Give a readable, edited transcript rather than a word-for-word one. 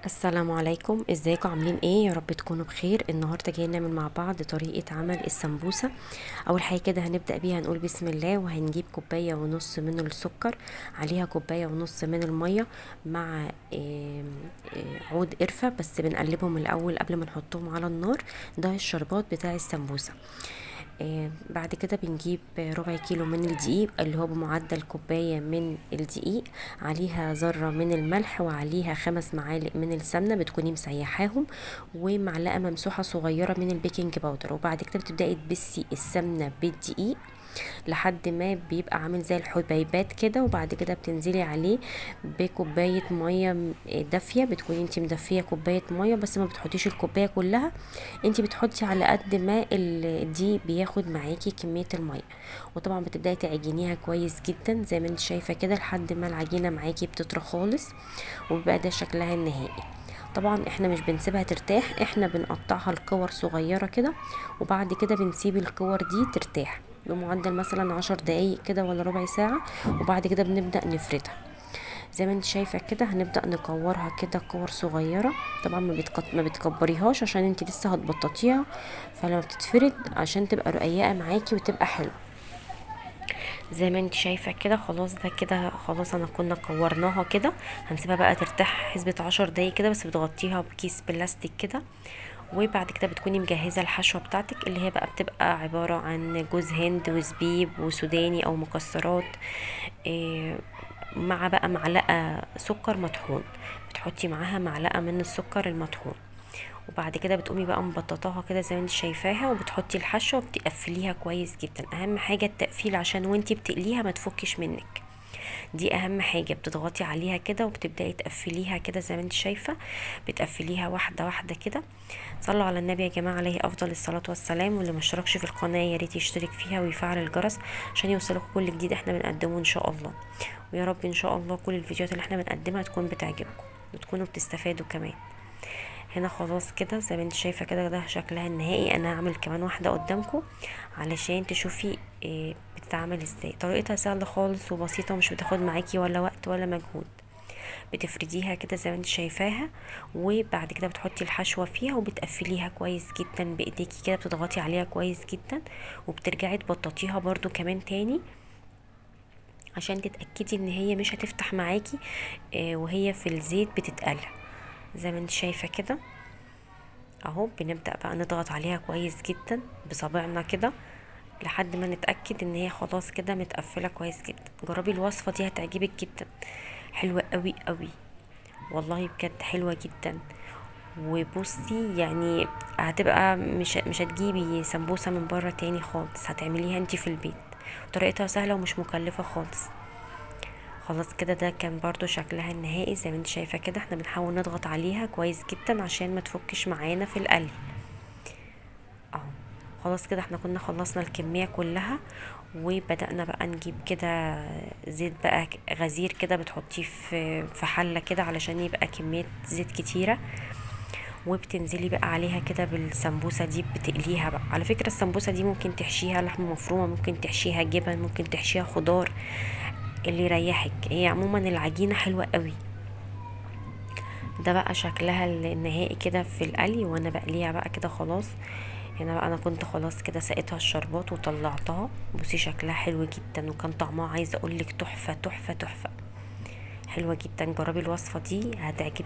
السلام عليكم، ازيكم؟ عاملين ايه؟ يا رب تكونوا بخير. النهارده جاي نعمل مع بعض طريقه عمل السمبوسه. اول حاجه كده هنبدا بيها، هنقول بسم الله، وهنجيب كوبايه ونص من السكر، عليها كوبايه ونص من الميه، مع عود قرفه، بس بنقلبهم الاول قبل ما نحطهم على النار. ده الشربات بتاع السمبوسه. بعد كده بنجيب ربع كيلو من الدقيق، اللي هو بمعدل كوباية من الدقيق، عليها ذرة من الملح، وعليها 5 معالق من السمنة بتكوني مسيحاهم، ومعلقة ممسوحة صغيرة من البيكنج باودر. وبعد كده بتبدأي تبسي السمنة بالدقيق لحد ما بيبقى عامل زي الحبيبات كده، وبعد كده بتنزلي عليه بكوباية مية دافية. بتكوني انتي مدفية كوباية مية، بس ما بتحطيش الكوباية كلها، انتي بتحطي على قد ما دي بياخد معاكي كمية المية. وطبعا بتبداي تعجنيها كويس جدا زي ما انت شايفة كده، لحد ما العجينة معاكي بتطرى خالص، وبيبقى ده شكلها النهائي. طبعا احنا مش بنسيبها ترتاح، احنا بنقطعها لكور صغيرة كده، وبعد كده بنسيب الكور دي ترتاح بمعدل مثلا 10 دقايق كده ولا ربع ساعة، وبعد كده بنبدأ نفردها. زي ما انت شايفة كده هنبدأ نكورها كده كور صغيرة. طبعا ما بتكبريهاش عشان انت لسه هتبططيها، فلما بتتفرد عشان تبقى رقيقة معاكي وتبقى حلوة. زي ما انت شايفة كده خلاص، ده كده خلاص، انا كنا كورناها كده. هنسيبها بقى ترتاح حسبة 10 دقايق كده، بس بتغطيها بكيس بلاستيك كده. وبعد كده بتكوني مجهزة الحشوة بتاعتك، اللي هي بقى بتبقى عبارة عن جوز هند وزبيب وسوداني او مكسرات، إيه، مع بقى معلقة سكر مطحون. بتحطي معاها معلقة من السكر المطحون، وبعد كده بتقومي بقى مبططاها كده زي ما انت شايفاها، وبتحطي الحشوة وبتقفليها كويس جدا. اهم حاجة التقفيل عشان وانتي بتقليها ما تفكش منك. دي اهم حاجة، بتضغطي عليها كده وبتبدأي تقفليها كده زي ما انت شايفة. بتقفليها واحدة واحدة كده. صلوا على النبي يا جماعة عليه افضل الصلاة والسلام. واللي مشتركش في القناة يا ريت يشترك فيها ويفعل الجرس عشان يوصلكوا كل جديد احنا بنقدمه ان شاء الله. ويا رب ان شاء الله كل الفيديوهات اللي احنا بنقدمها تكون بتعجبكم وتكونوا بتستفادوا كمان. هنا خلاص كده زي ما انت شايفة كده، ده شكلها النهائي. انا هعمل كمان واحدة قدامكم علشان تشوفي بتتعمل ازاي. طريقتها سهلة خالص وبسيطة، ومش بتاخد معاكي ولا وقت ولا مجهود. بتفرديها كده زي ما انت شايفاها، وبعد كده بتحطي الحشوة فيها وبتقفليها كويس جدا بايديكي كده، بتضغطي عليها كويس جدا، وبترجعي تبططيها برضو كمان تاني عشان تتأكدي ان هي مش هتفتح معاكي وهي في الزيت بتتقلى. زي ما انت شايفة كده اهو. بنبدأ بقى نضغط عليها كويس جدا بصابعنا كده لحد ما نتأكد ان هي خلاص كده متقفلة كويس جدا. جربي الوصفة دي هتعجبك جدا، حلوة قوي قوي، والله بجد حلوة جدا. وبصي يعني هتبقى مش هتجيبي سمبوسة من بره تاني خالص، هتعمليها انتي في البيت. طريقتها سهلة ومش مكلفة خالص. خلاص كده ده كان برضو شكلها النهائي زي ما انت شايفة كده. احنا بنحاول نضغط عليها كويس جدا عشان ما تفكش معانا في القلي اهو. خلاص كده احنا كنا خلصنا الكمية كلها، وبدأنا بقى نجيب كده زيت بقى غزير كده، بتحطيه في حلة كده علشان يبقى كمية زيت كتيرة. وبتنزلي بقى عليها كده بالسمبوسة دي، بتقليها بقى. على فكرة السمبوسة دي ممكن تحشيها لحمة مفرومة، ممكن تحشيها جبن، ممكن تحشيها خضار، اللي يريحك. هي عموما العجينة حلوة قوي. ده بقى شكلها النهائي كده في القلي، وانا بقليها بقى كده خلاص. هنا بقى انا كنت خلاص كده سقيتها الشربات وطلعتها. بصي شكلها حلو جدا، وكان طعمها عايزه اقولك تحفه تحفه تحفه، حلوه جدا. جربي الوصفه دي هتعجبك.